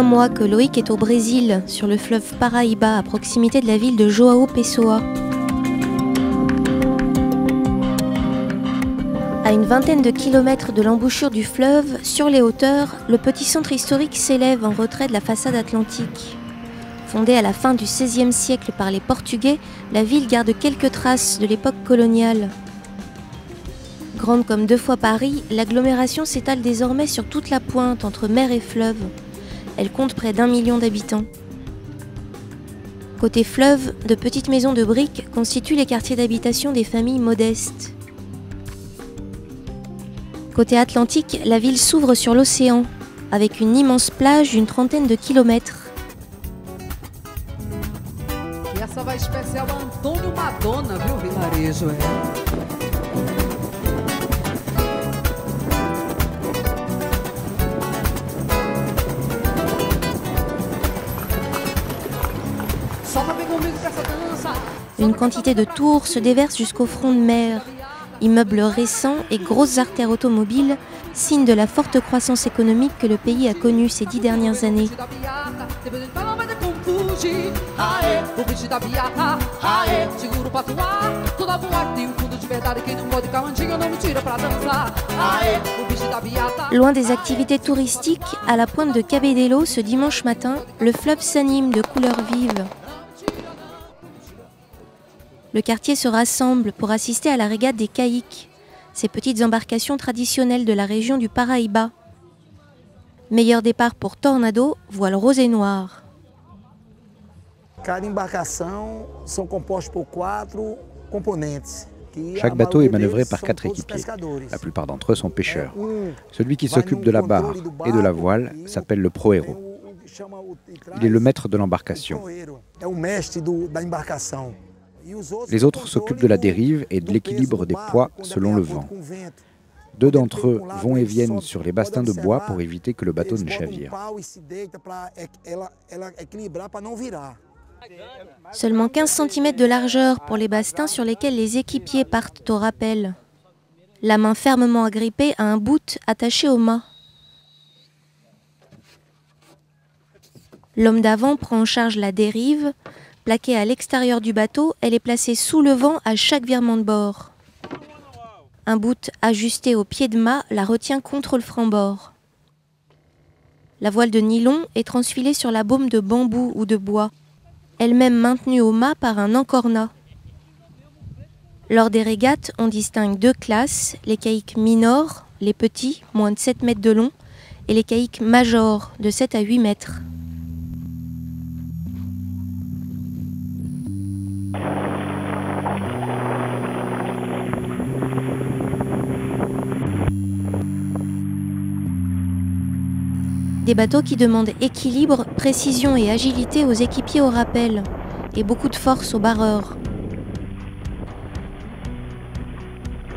1 mois que Loïc est au Brésil, sur le fleuve Paraíba, à proximité de la ville de João Pessoa. À une vingtaine de kilomètres de l'embouchure du fleuve, sur les hauteurs, le petit centre historique s'élève en retrait de la façade atlantique. Fondée à la fin du XVIe siècle par les Portugais, la ville garde quelques traces de l'époque coloniale. Grande comme 2 fois Paris, l'agglomération s'étale désormais sur toute la pointe entre mer et fleuve. Elle compte près d'1 million d'habitants. Côté fleuve, de petites maisons de briques constituent les quartiers d'habitation des familles modestes. Côté Atlantique, la ville s'ouvre sur l'océan, avec une immense plage d'une 30aine de kilomètres. Essa vai especial Antônio Madonna, viu, vilarejo, Une quantité de tours se déverse jusqu'au front de mer. Immeubles récents et grosses artères automobiles, signe de la forte croissance économique que le pays a connue ces 10 dernières années. Loin des activités touristiques, à la pointe de Cabedelo, ce dimanche matin, le fleuve s'anime de couleurs vives. Le quartier se rassemble pour assister à la régate des caïques, ces petites embarcations traditionnelles de la région du Paraíba. Meilleur départ pour Tornado, voile rose et noir. Chaque bateau est manœuvré par 4 équipiers. La plupart d'entre eux sont pêcheurs. Celui qui s'occupe de la barre et de la voile s'appelle le prohéros. Il est le maître de l'embarcation. Les autres s'occupent de la dérive et de l'équilibre des poids selon le vent. 2 d'entre eux vont et viennent sur les bastins de bois pour éviter que le bateau ne chavire. Seulement 15 cm de largeur pour les bastins sur lesquels les équipiers partent au rappel. La main fermement agrippée à un bout attaché au mât. L'homme d'avant prend en charge la dérive. Plaquée à l'extérieur du bateau, elle est placée sous le vent à chaque virement de bord. Un bout ajusté au pied de mât la retient contre le franc-bord. La voile de nylon est transfilée sur la baume de bambou ou de bois, elle-même maintenue au mât par un encornat. Lors des régates, on distingue 2 classes, les caïques minors, les petits, moins de 7 mètres de long, et les caïques majors, de 7 à 8 mètres. Des bateaux qui demandent équilibre, précision et agilité aux équipiers au rappel, et beaucoup de force aux barreurs.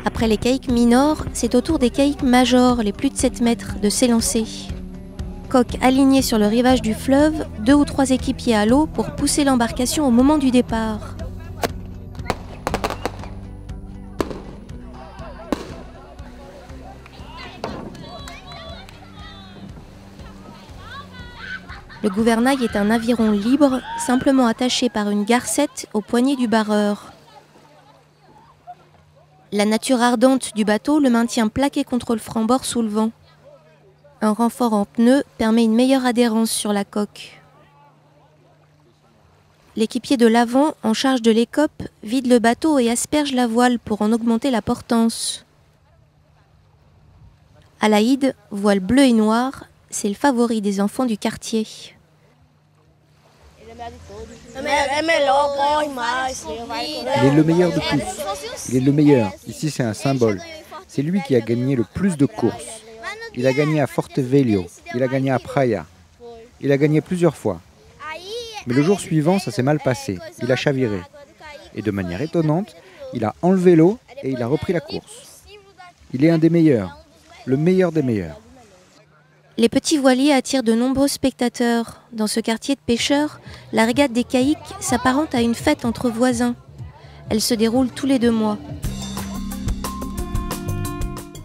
Après les caïques minors, c'est au tour des caïques majors, les plus de 7 mètres, de s'élancer. Coque alignée sur le rivage du fleuve, 2 ou 3 équipiers à l'eau pour pousser l'embarcation au moment du départ. Le gouvernail est un aviron libre, simplement attaché par une garcette au poignet du barreur. La nature ardente du bateau le maintient plaqué contre le franc-bord sous le vent. Un renfort en pneus permet une meilleure adhérence sur la coque. L'équipier de l'avant, en charge de l'écope, vide le bateau et asperge la voile pour en augmenter la portance. Alaïd, voile bleu et noir, c'est le favori des enfants du quartier. Il est le meilleur de tous. Il est le meilleur. Ici, c'est un symbole. C'est lui qui a gagné le plus de courses. Il a gagné à Forte Velho. Il a gagné à Praia. Il a gagné plusieurs fois. Mais le jour suivant, ça s'est mal passé. Il a chaviré. Et de manière étonnante, il a enlevé l'eau et il a repris la course. Il est un des meilleurs. Le meilleur des meilleurs. Les petits voiliers attirent de nombreux spectateurs. Dans ce quartier de pêcheurs, la régate des caïques s'apparente à une fête entre voisins. Elle se déroule tous les 2 mois.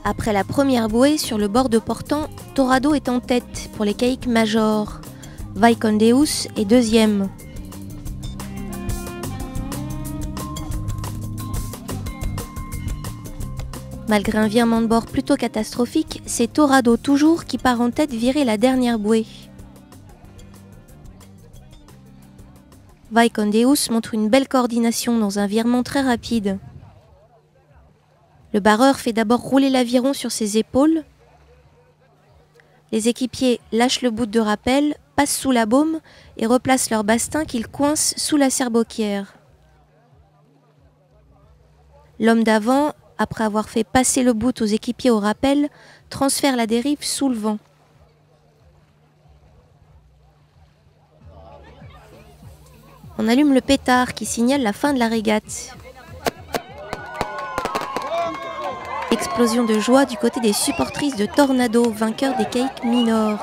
Après la première bouée sur le bord de Portant, Torrado est en tête pour les caïques majors. Vaikondeus est deuxième. Malgré un virement de bord plutôt catastrophique, c'est Torado toujours qui part en tête virer la dernière bouée. Vaikondeus montre une belle coordination dans un virement très rapide. Le barreur fait d'abord rouler l'aviron sur ses épaules. Les équipiers lâchent le bout de rappel, passent sous la baume et replacent leur bastin qu'ils coincent sous la serboquière. L'homme d'avant, après avoir fait passer le bout aux équipiers au rappel, transfère la dérive sous le vent. On allume le pétard qui signale la fin de la régate. Explosion de joie du côté des supportrices de Tornado, vainqueur des caïques Minor.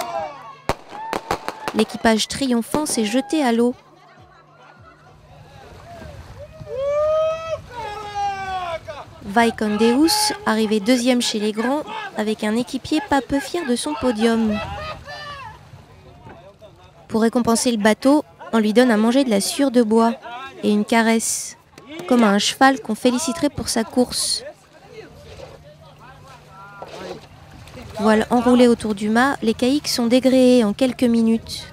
L'équipage triomphant s'est jeté à l'eau. Vaikondeus, arrivé deuxième chez les grands, avec un équipier pas peu fier de son podium. Pour récompenser le bateau, on lui donne à manger de la sciure de bois et une caresse, comme à un cheval qu'on féliciterait pour sa course. Voile enroulée autour du mât, les caïques sont dégréés en quelques minutes.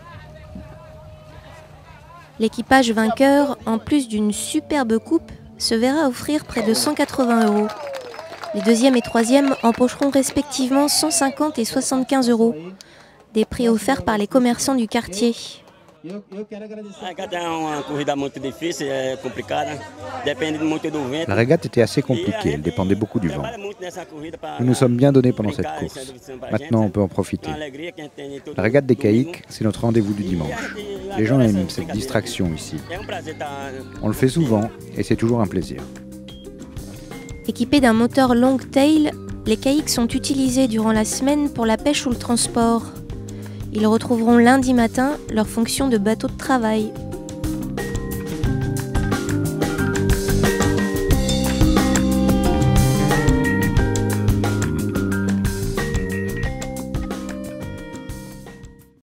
L'équipage vainqueur, en plus d'une superbe coupe, se verra offrir près de 180 €. Les deuxième et troisième empocheront respectivement 150 et 75 €, des prix offerts par les commerçants du quartier. La régate était assez compliquée, elle dépendait beaucoup du vent. Nous nous sommes bien donnés pendant cette course. Maintenant, on peut en profiter. La régate des caïques, c'est notre rendez-vous du dimanche. Les gens aiment cette distraction ici. On le fait souvent et c'est toujours un plaisir. Équipés d'un moteur Longtail, les caïques sont utilisés durant la semaine pour la pêche ou le transport. Ils retrouveront lundi matin leur fonction de bateau de travail.